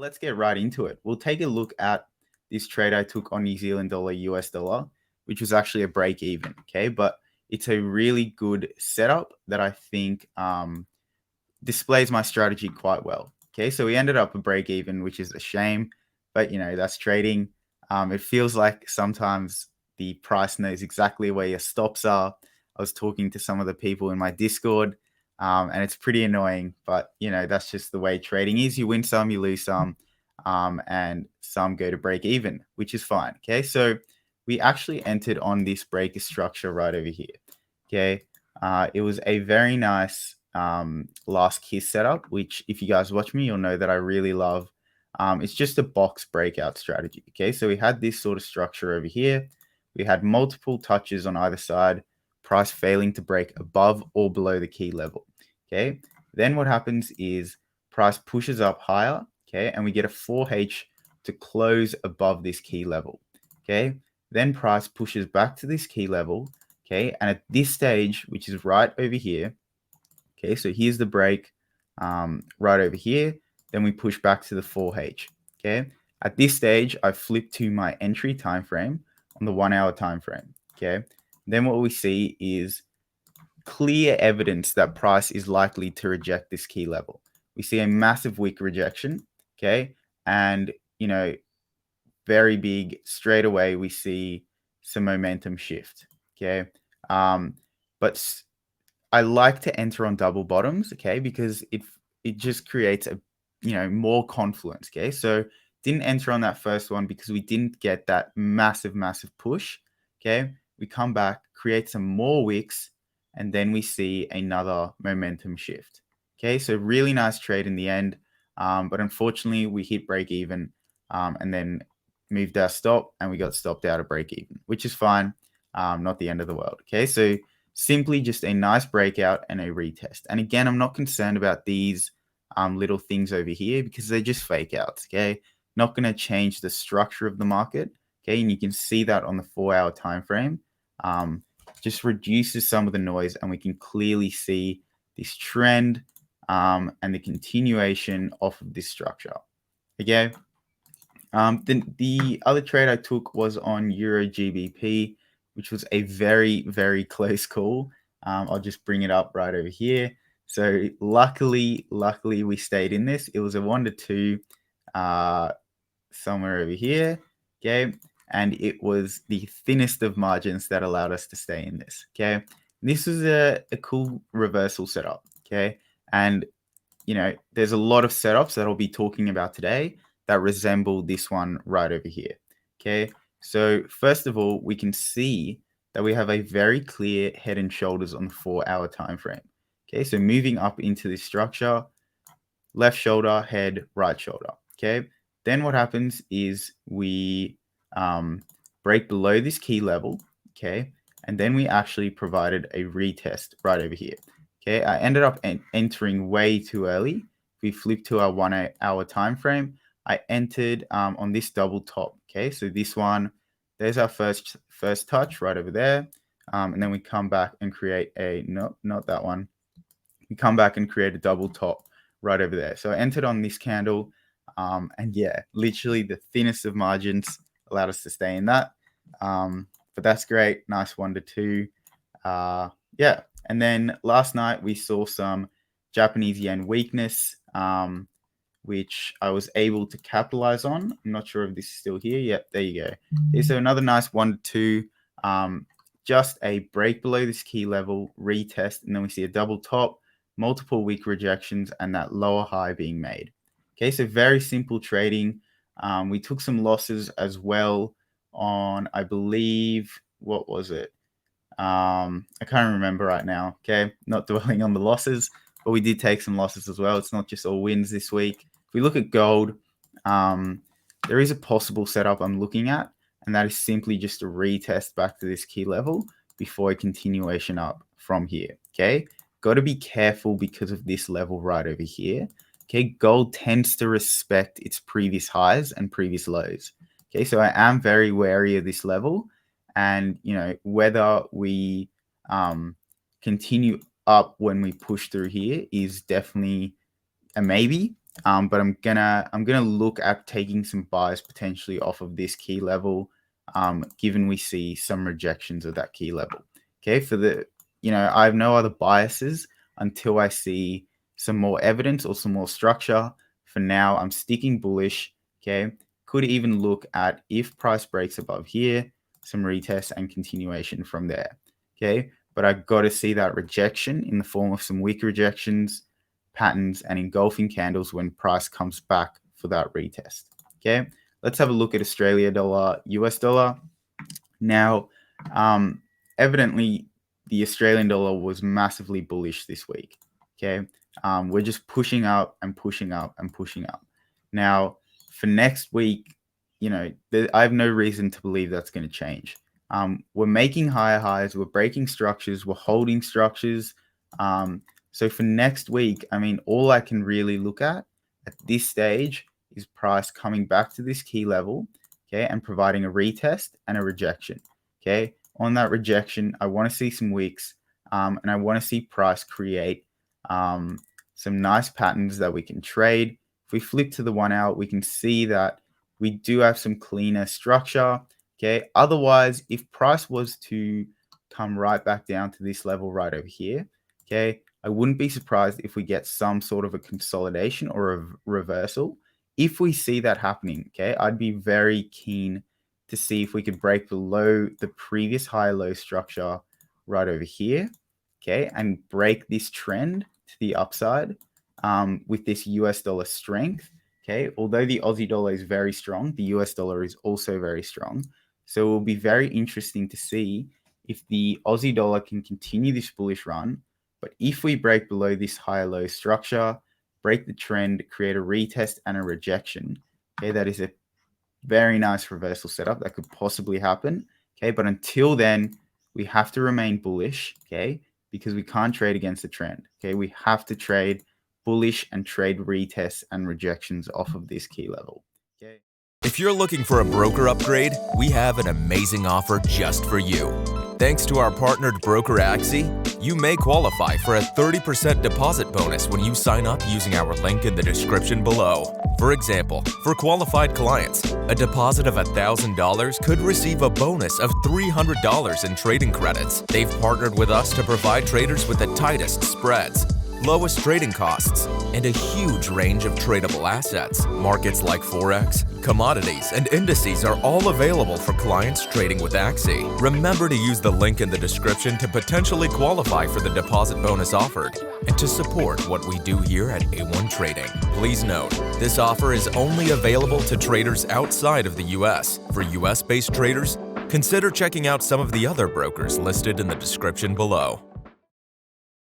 let's get right into it. We'll take a look at this trade I took on New Zealand dollar, US dollar, which was actually a break even. Okay. But it's a really good setup that I think displays my strategy quite well. Okay. So we ended up a break even, which is a shame, but that's trading. It feels like sometimes the price knows exactly where your stops are. I was talking to some of the people in my Discord, and it's pretty annoying, but that's just the way trading is. You win some, you lose some, and some go to break even, which is fine. Okay, so we actually entered on this breaker structure right over here. Okay, it was a very nice last kiss setup, which if you guys watch me, you'll know that I really love. It's just a box breakout strategy. Okay, so we had this sort of structure over here. We had multiple touches on either side, price failing to break above or below the key level. Okay, then what happens is price pushes up higher. Okay, and we get a 4H to close above this key level. Okay, then price pushes back to this key level. Okay, and at this stage, which is right over here. Okay, so here's the break right over here. Then we push back to the 4H. Okay, at this stage, I flip to my entry time frame on the 1 hour time frame. Okay, then what we see is clear evidence that price is likely to reject this key level. We see a massive wick rejection. Okay, and very big straight away. We see some momentum shift. Okay, but I like to enter on double bottoms, okay, because it just creates a more confluence. Okay, so didn't enter on that first one because we didn't get that massive push. Okay, we come back, create some more wicks, and then we see another momentum shift. Okay, so really nice trade in the end, but unfortunately we hit break even, and then moved our stop, and we got stopped out of break even, which is fine, not the end of the world. Okay, so simply just a nice breakout and a retest. And again, I'm not concerned about these little things over here because they're just fake outs. Okay, not going to change the structure of the market. Okay, and you can see that on the 4 hour time frame. Just reduces some of the noise, and we can clearly see this trend and the continuation of this structure. Okay. The other trade I took was on Euro GBP, which was a very close call. I'll just bring it up right over here. So luckily we stayed in this. It was a 1 to 2 somewhere over here. Okay. And it was the thinnest of margins that allowed us to stay in this. Okay. This was a cool reversal setup. Okay. And there's a lot of setups that I'll be talking about today that resemble this one right over here. Okay, so first of all, we can see that we have a very clear head and shoulders on the 4 hour time frame. Okay, so moving up into this structure, left shoulder, head, right shoulder. Okay, then what happens is we break below this key level. Okay, and then we actually provided a retest right over here. Okay, I ended up entering way too early. We flipped to our 1 hour time frame. I entered on this double top. Okay, so this one, there's our first touch right over there, and then we come back and create a not that one. We come back and create a double top right over there. So I entered on this candle, and yeah, literally the thinnest of margins allowed us to stay in that. But that's great. Nice 1 to 2. Yeah. And then last night we saw some Japanese yen weakness, which I was able to capitalize on. I'm not sure if this is still here. Yep, there you go. Okay, so another nice 1 to 2. Just a break below this key level, retest, and then we see a double top, multiple weak rejections, and that lower high being made. Okay, so very simple trading. We took some losses as well on, I believe, what was it? I can't remember right now. Okay, not dwelling on the losses, but we did take some losses as well. It's not just all wins this week. If we look at gold, there is a possible setup I'm looking at, and that is simply just a retest back to this key level before a continuation up from here. Okay, got to be careful because of this level right over here. Okay, gold tends to respect its previous highs and previous lows. Okay, so I am very wary of this level. And whether we continue up when we push through here is definitely a maybe. but I'm gonna look at taking some buys potentially off of this key level, given we see some rejections of that key level. Okay, I have no other biases until I see some more evidence or some more structure. For now, I'm sticking bullish. Okay, could even look at if price breaks above here, some retest and continuation from there. Okay, but I've got to see that rejection in the form of some weak rejections, patterns, and engulfing candles when price comes back for that retest. Okay, let's have a look at Australia dollar, US dollar. Now, evidently, the Australian dollar was massively bullish this week. Okay, we're just pushing up and pushing up and pushing up. Now, for next week, I have no reason to believe that's going to change. We're making higher highs, we're breaking structures, we're holding structures. So for next week, I mean, all I can really look at this stage is price coming back to this key level, okay, and providing a retest and a rejection. Okay, on that rejection, I want to see some wicks, and I want to see price create some nice patterns that we can trade. If we flip to the 1 hour, we can see that we do have some cleaner structure. Okay, otherwise, if price was to come right back down to this level right over here, okay, I wouldn't be surprised if we get some sort of a consolidation or a reversal. If we see that happening, okay, I'd be very keen to see if we could break below the previous high-low structure right over here, okay, and break this trend to the upside with this US dollar strength, okay. Although the Aussie dollar is very strong, the US dollar is also very strong. So it will be very interesting to see if the Aussie dollar can continue this bullish run. But if we break below this high-low structure, break the trend, create a retest and a rejection, okay, that is a very nice reversal setup that could possibly happen. Okay, but until then, we have to remain bullish, okay, because we can't trade against the trend. Okay, we have to trade bullish and trade retests and rejections off of this key level. Okay. If you're looking for a broker upgrade, we have an amazing offer just for you. Thanks to our partnered broker Axie, you may qualify for a 30% deposit bonus when you sign up using our link in the description below. For example, for qualified clients, a deposit of $1,000 could receive a bonus of $300 in trading credits. They've partnered with us to provide traders with the tightest spreads, lowest trading costs, and a huge range of tradable assets. Markets like forex, commodities, and indices are all available for clients trading with Axie. Remember to use the link in the description to potentially qualify for the deposit bonus offered and to support what we do here at A1 Trading. Please note, this offer is only available to traders outside of the US. For US-based traders, consider checking out some of the other brokers listed in the description below.